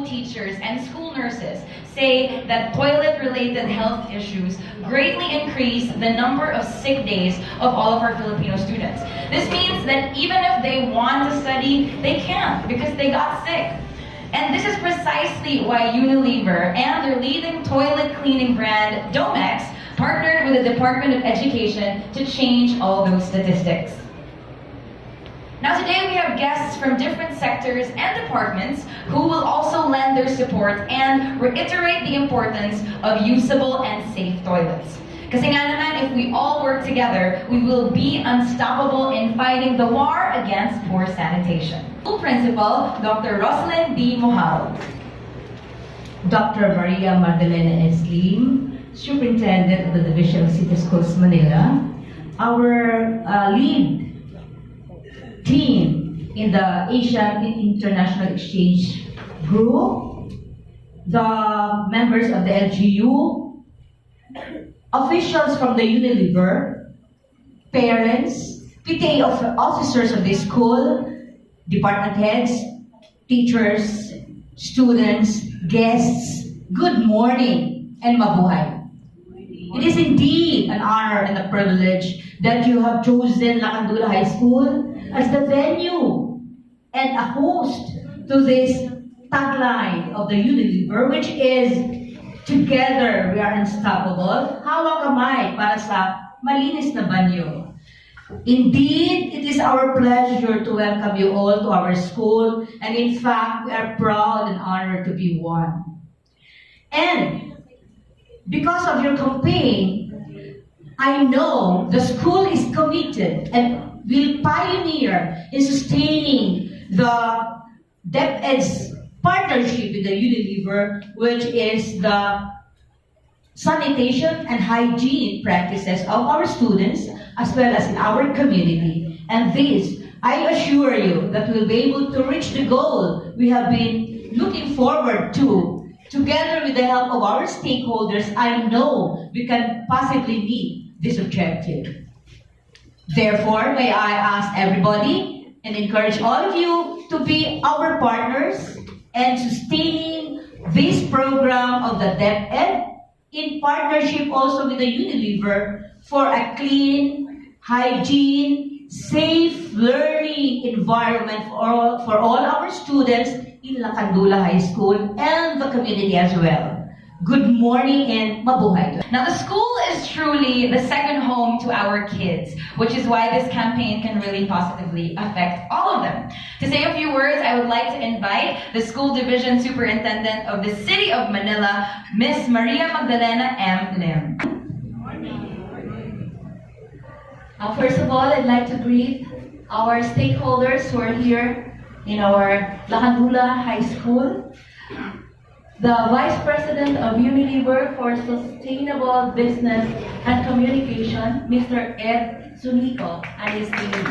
school teachers and school nurses say that toilet-related health issues greatly increase the number of sick days of all of our Filipino students. This means that even if they want to study, they can't because they got sick. And this is precisely why Unilever and their leading toilet cleaning brand, Domex, partnered with the Department of Education to change all those statistics. Now today we have guests from different sectors and departments who will also lend their support and reiterate the importance of usable and safe toilets. Kasi nga naman, if we all work together, we will be unstoppable in fighting the war against poor sanitation. School Principal, Dr. Rosalyn B. Mohal. Dr. Maria Magdalena S. Lim, Superintendent of the Division of City Schools Manila. Our lead team in the Asian International Exchange Group, the members of the LGU, officials from the Unilever, parents, PTA officers of the school, department heads, teachers, students, guests, good morning and mabuhay. It is indeed an honor and a privilege that you have chosen Laguna High School as the venue and a host to this tagline of the Unilever, which is "Together we are unstoppable." Hawak kamay para sa malinis na banyo. Indeed, it is our pleasure to welcome you all to our school, and in fact, we are proud and honored to be one. And because of your campaign, I know the school is committed and will pioneer in sustaining the DepEd's partnership with the Unilever, which is the sanitation and hygiene practices of our students as well as in our community. And this, I assure you, that we'll be able to reach the goal we have been looking forward to. Together with the help of our stakeholders, I know we can possibly meet this objective. Therefore, may I ask everybody and encourage all of you to be our partners and sustaining this program of the DepEd in partnership also with the Unilever for a clean, hygiene, safe learning environment for all our students in Lacandula High School and the community as well. Good morning and mabuhay. Now the school is truly the second home to our kids, which is why this campaign can really positively affect all of them. To say a few words, I would like to invite the School Division Superintendent of the City of Manila, Miss Maria Magdalena M. Lim. First of all, I'd like to greet our stakeholders who are here in our Lacandula High School, the Vice President of Unilever for Sustainable Business and Communication, Mr. Ed Zunico, and his team.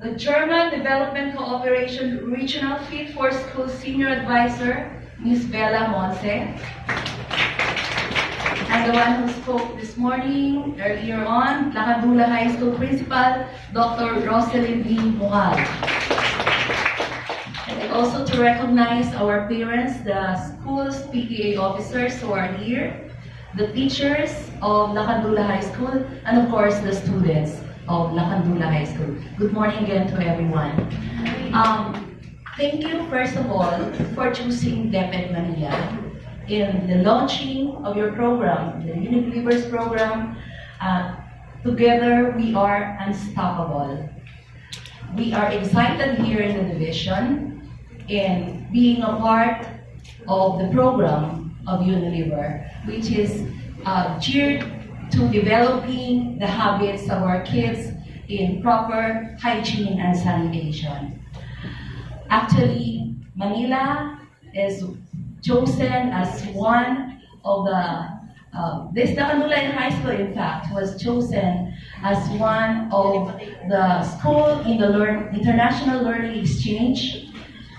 The German Development Cooperation Regional Fit for School Senior Advisor, Ms. Bella Monse. And the one who spoke this morning, earlier on, Lacandula High School Principal, Dr. Rosalyn B. Mohal. And also to recognize our parents, the school's PTA officers who are here, the teachers of Lacandula High School, and of course the students of Lacandula High School. Good morning again to everyone. Thank you, first of all, for choosing DepEd Manila in the launching of your program, the Unilever's program. Together we are unstoppable. We are excited here in the division in being a part of the program of Unilever, which is geared to developing the habits of our kids in proper hygiene and sanitation. Actually, Manila is chosen as one of the, this Lacandula High School, in fact, was chosen as one of the school in the International Learning Exchange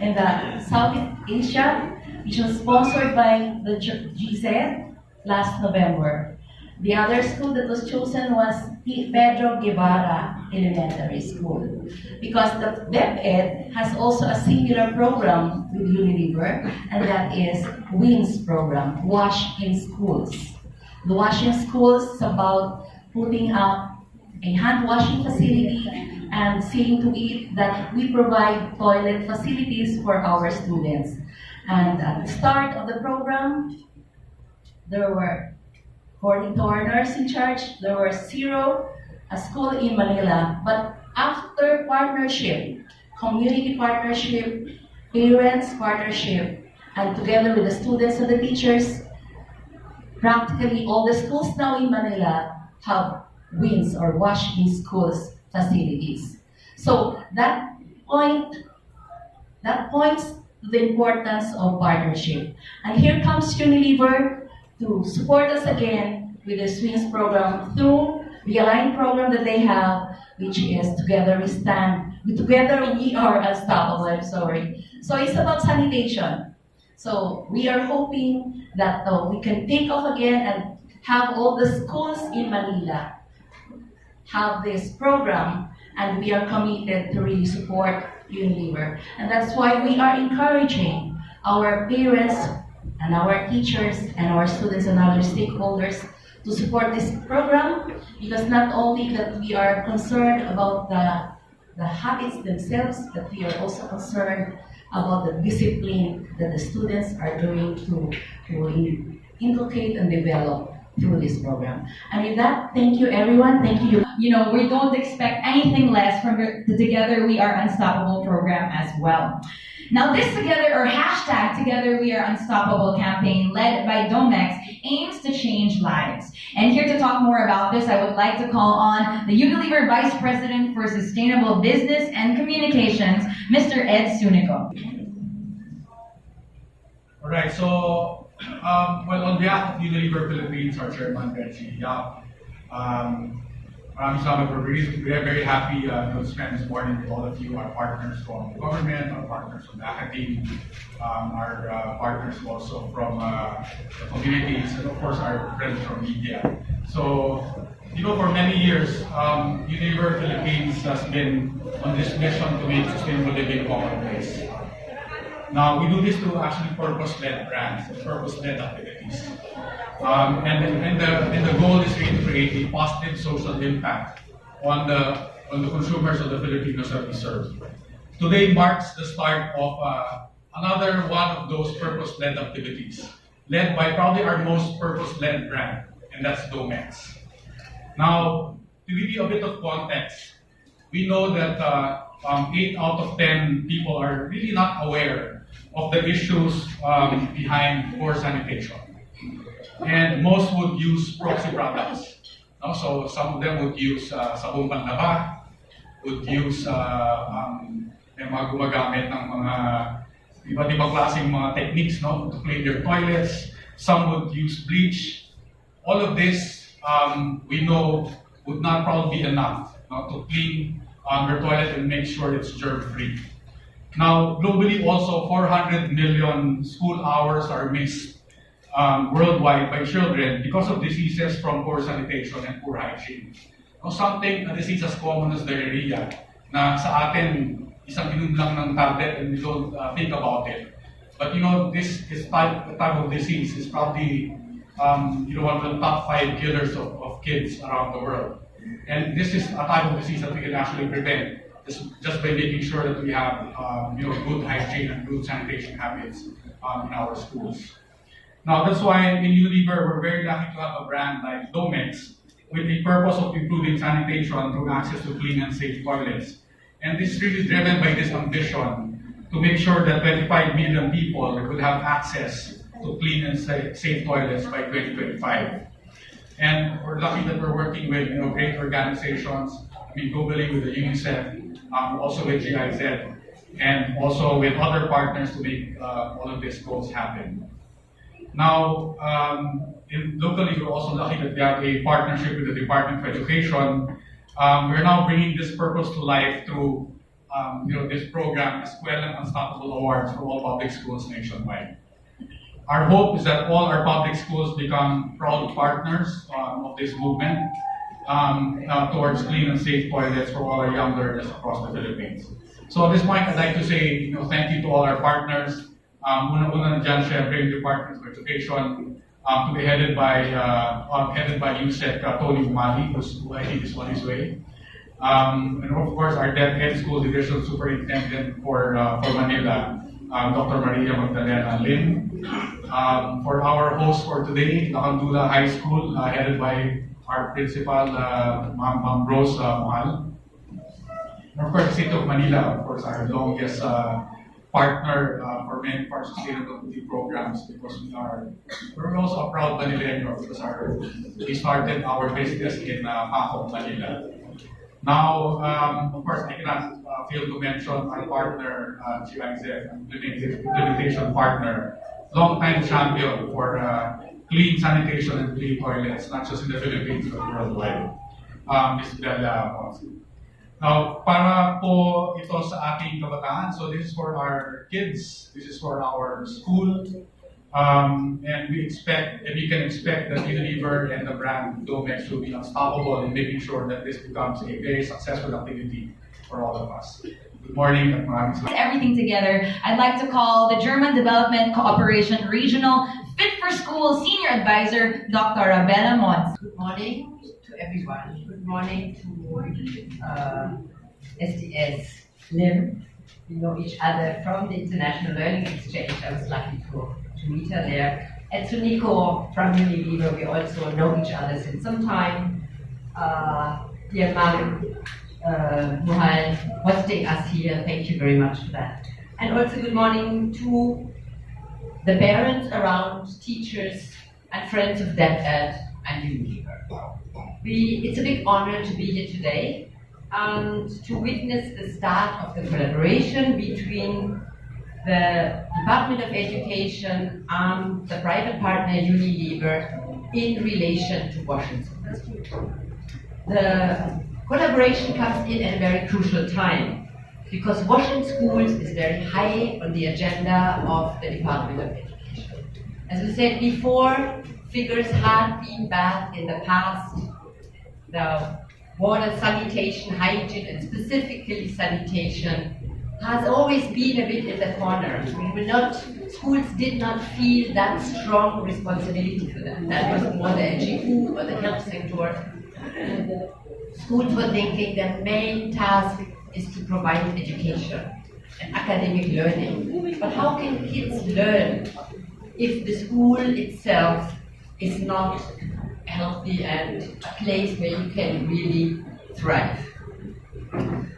in the Southeast Asia, which was sponsored by the GZ last November. The other school that was chosen was Pedro Guevara Elementary School, because the DepEd has also a similar program with Unilever, and that is WINS program, Wash in Schools. The Wash in Schools is about putting up a hand washing facility and seeing to it that we provide toilet facilities for our students. And at the start of the program, there were, according to our nurse in charge, there were 0 school in Manila. But after partnership, community partnership, parents partnership, and together with the students and the teachers, practically all the schools now in Manila have WINS or Wash in Schools facilities. So that points to the importance of partnership. And here comes Unilever to support us again with the WINS program through the aligned program that they have, which is Together We Stand, Together We Are Unstoppable, I'm sorry. So it's about sanitation. So we are hoping that we can take off again and have all the schools in Manila have this program, and we are committed to really support Unilever. And that's why we are encouraging our parents and our teachers and our students and other stakeholders to support this program, because not only that we are concerned about the habits themselves, but we are also concerned about the discipline that the students are going to inculcate and develop through this program. And with that, thank you everyone, thank you. You know, we don't expect anything less from the Together We Are Unstoppable program as well. Now this Together, or hashtag Together We Are Unstoppable campaign led by Domex, aims to change lives. And here to talk more about this, I would like to call on the Unilever Vice President for Sustainable Business and Communications, Mr. Ed Sunico. All right, so well, on behalf of Unilever Philippines, our chairman, Reggie Yap, maraming salamat. We're very happy to spend this morning with all of you, our partners from the government, our partners from the academy, our partners also from the communities, and of course our friends from media. So, you know, for many years, Unilever Philippines has been on this mission to make sustainable living commonplace. Now, we do this through actually purpose-led brands, purpose-led activities. And the goal is really to create a positive social impact on the consumers of the Filipinos that we serve. Today marks the start of another one of those purpose-led activities, led by probably our most purpose-led brand, and that's Domex. Now, to give you a bit of context, we know that 8 out of 10 people are really not aware of the issues behind poor sanitation. And most would use proxy products. No? So some of them would use sabong panlaba, would use mga gumagamit ng mga iba't ibang klaseng mga techniques, no, to clean their toilets. Some would use bleach. All of this, we know, would not probably be enough, no, to clean their toilet and make sure it's germ-free. Now, globally also, 400 million school hours are missed worldwide by children because of diseases from poor sanitation and poor hygiene. Now, a disease as common as diarrhea, na sa atin, isang inom lang ng tablet and we don't think about it. But you know, this type of disease is probably one of the top 5 killers of kids around the world. And this is a type of disease that we can actually prevent just by making sure that we have good hygiene and good sanitation habits in our schools. Now that's why in Unilever we're very lucky to have a brand like Domex with the purpose of improving sanitation through access to clean and safe toilets. And this is really driven by this ambition to make sure that 25 million people will have access to clean and safe toilets by 2025. And we're lucky that we're working with great organizations, globally with the UNICEF, also with GIZ, and also with other partners to make all of these goals happen. Now, locally, we're also lucky that we have a partnership with the Department of Education. We're now bringing this purpose to life through this program, Escuela Unstoppable Awards for all public schools nationwide. Our hope is that all our public schools become proud partners of this movement towards clean and safe toilets for all our young learners across the Philippines. So at this point, I'd like to say thank you to all our partners. Una-una dyan, syempre, yung Department of Education, to be headed by USEC Tony Umali, who I think is on his way. And of course, our DepEd School Division Superintendent for Manila, Dr. Maria Magdalena Lim. For our host for today, Laguna High School, headed by our principal, Ma'am Rose Mahal. And of course, the City of Manila, of course, our longest partner for many of our sustainability programs, because we're also a proud Manileño because we started our business in Paco, Manila. Now, of course, I cannot fail to mention our partner, GIZ, implementation partner, long-time champion for clean sanitation and clean toilets, not just in the Philippines but worldwide. Ms. Bella Ponce. Now, para po ito sa ating kabataan, so this is for our kids, this is for our school, and we can expect that Unilever and the brand Domex will be unstoppable in making sure that this becomes a very successful activity for all of us. Good morning at maraming salamat. Everything together, I'd like to call the German Development Cooperation Regional Fit for School Senior Advisor, Dr. Abela Mons. Good morning to everyone. Good morning to SDS LIM. We know each other from the International Learning Exchange. I was lucky to meet her there. And to Nico from Unilever, we also know each other since some time. Dear Mom, Muhal, hosting us here, thank you very much for that. And also good morning to the parents around, teachers, and friends of DepEd and Unilever. It's a big honor to be here today and to witness the start of the collaboration between the Department of Education and the private partner Unilever in relation to Washington. The collaboration comes in at a very crucial time because washing schools is very high on the agenda of the Department of Education. As we said before, figures had been bad in the past. The water, sanitation, hygiene, and specifically sanitation has always been a bit in the corner. Schools did not feel that strong responsibility for that. That was more the NGO or the health sector. Schools were thinking their main task is to provide education and academic learning. But how can kids learn if the school itself is not healthy and a place where you can really thrive?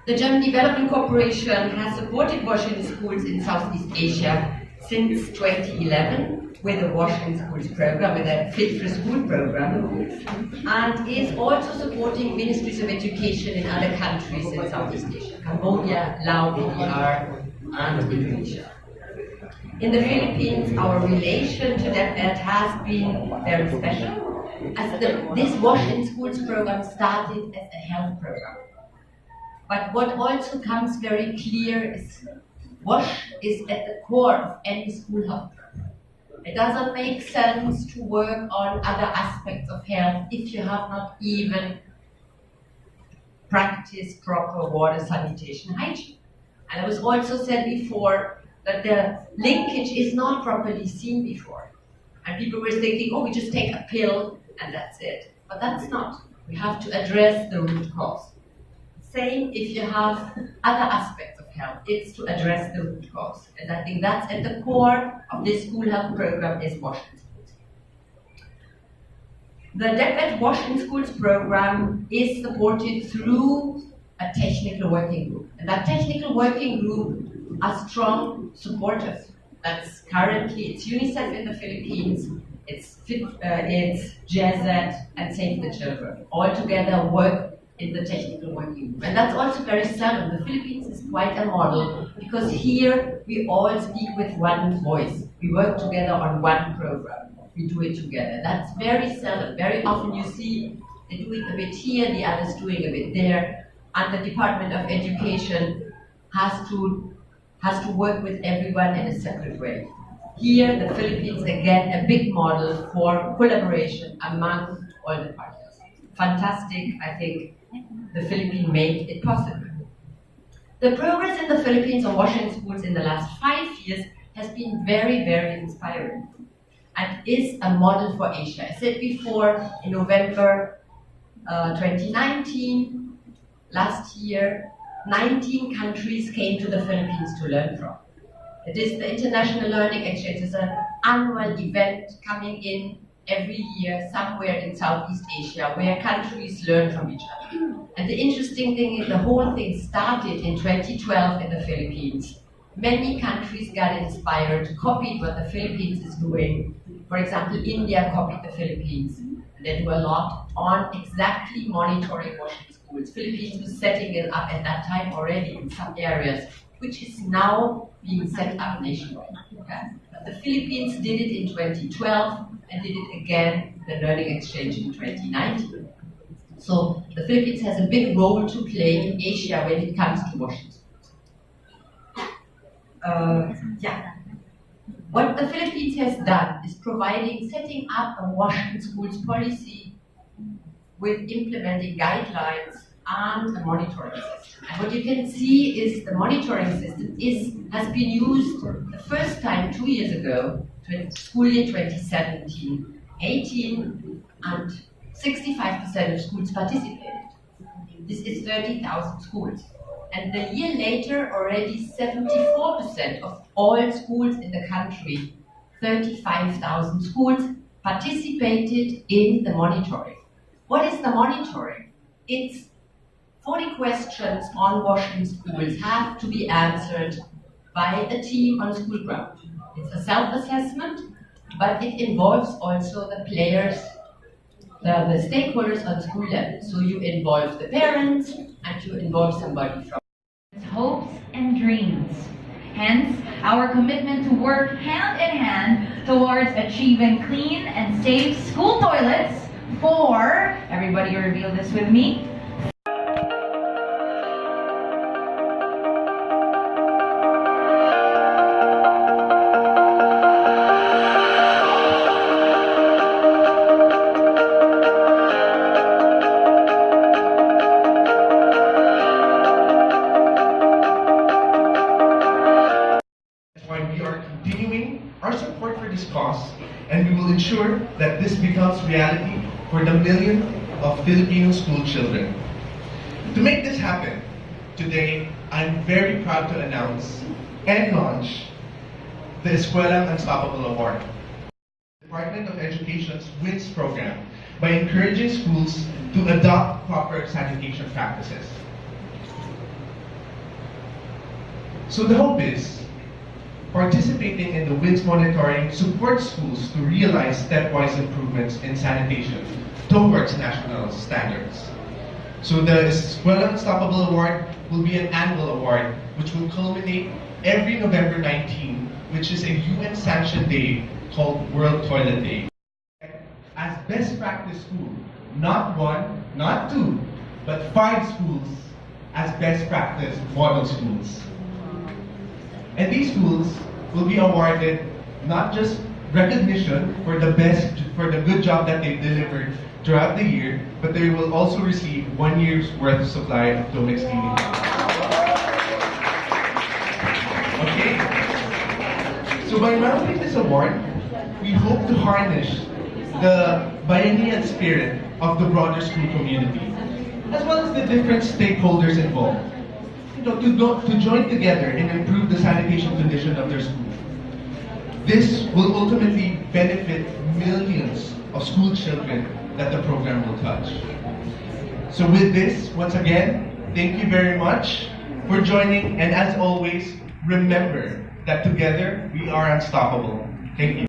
The German Development Corporation has supported Washington schools in Southeast Asia since 2011 with the Washington Schools program, with a Fit for School program, and is also supporting ministries of education in other countries in Southeast Asia, Cambodia, Laos, DDR, and Indonesia. In the Philippines, our relation to DepEd has been very special, as this Washington Schools program started as a health program. But what also comes very clear is WASH is at the core of any school health program. It doesn't make sense to work on other aspects of health if you have not even practiced proper water, sanitation, hygiene. And it was also said before that the linkage is not properly seen before. And people were thinking, oh, we just take a pill and that's it. But that's not. We have to address the root cause. Same if you have other aspects of health, it's to address the root cause. And I think that's at the core of this school health program is Washington Schools. The DepEd Washington Schools program is supported through a technical working group. And that technical working group are strong supporters. That's currently, it's UNICEF in the Philippines, it's GIZ and Save the Children. All together work in the technical working group. And that's also very seldom. The Philippines is quite a model because here we all speak with one voice. We work together on one program. We do it together. That's very seldom. Very often you see they do it a bit here, the others doing a bit there. And the Department of Education has to work with everyone in a separate way. Here, the Philippines, again, a big model for collaboration among all the partners. Fantastic, I think the Philippines made it possible. The progress in the Philippines on washing schools in the last 5 years has been very, very inspiring and is a model for Asia. I said before, in November 2019, last year, 19 countries came to the Philippines to learn from. It is the International Learning Exchange. It's an annual event coming in every year somewhere in Southeast Asia where countries learn from each other. And the interesting thing is the whole thing started in 2012 in the Philippines. Many countries got inspired, copied what the Philippines is doing. For example, India copied the Philippines. They do a lot on exactly monitoring washing schools. Philippines was setting it up at that time already in some areas, which is now being set up nationwide. Okay? But the Philippines did it in 2012 and did it again, the learning exchange in 2019. So the Philippines has a big role to play in Asia when it comes to washing schools. What the Philippines has done is setting up a washing schools policy with implementing guidelines and a monitoring system. And what you can see is the monitoring system has been used the first time 2 years ago, school year 2017-18, and 65% of schools participated. This is 30,000 schools. And the year later, already 74% of all schools in the country, 35,000 schools, participated in the monitoring. What is the monitoring? It's 40 questions on washing schools have to be answered by a team on school ground. It's a self-assessment, but it involves also the players, the stakeholders on school level. So you involve the parents and you involve somebody from hopes and dreams. Hence, our commitment to work hand in hand towards achieving clean and safe school toilets for, everybody reveal this with me, our support for this cause, and we will ensure that this becomes reality for the millions of Filipino school children. To make this happen, today I'm very proud to announce and launch the Escuelang Unstoppable Award, the Department of Education's WINS program, by encouraging schools to adopt proper sanitation practices. So the hope is, participating in the WINS monitoring supports schools to realize stepwise improvements in sanitation towards national standards. So the Escuelang Unstoppable Award will be an annual award which will culminate every November 19, which is a UN-sanctioned day called World Toilet Day. As best practice school, not 1, not 2, but 5 schools as best practice model schools. And these schools will be awarded not just recognition for the good job that they've delivered throughout the year, but they will also receive 1 year's worth of supply of Domex cleaning. Okay. So by mounting this award, we hope to harness the biennial spirit of the broader school community, as well as the different stakeholders involved, to join together and improve the sanitation condition of their school. This will ultimately benefit millions of school children that the program will touch. So with this, once again, thank you very much for joining, and as always, remember that together we are unstoppable. Thank you.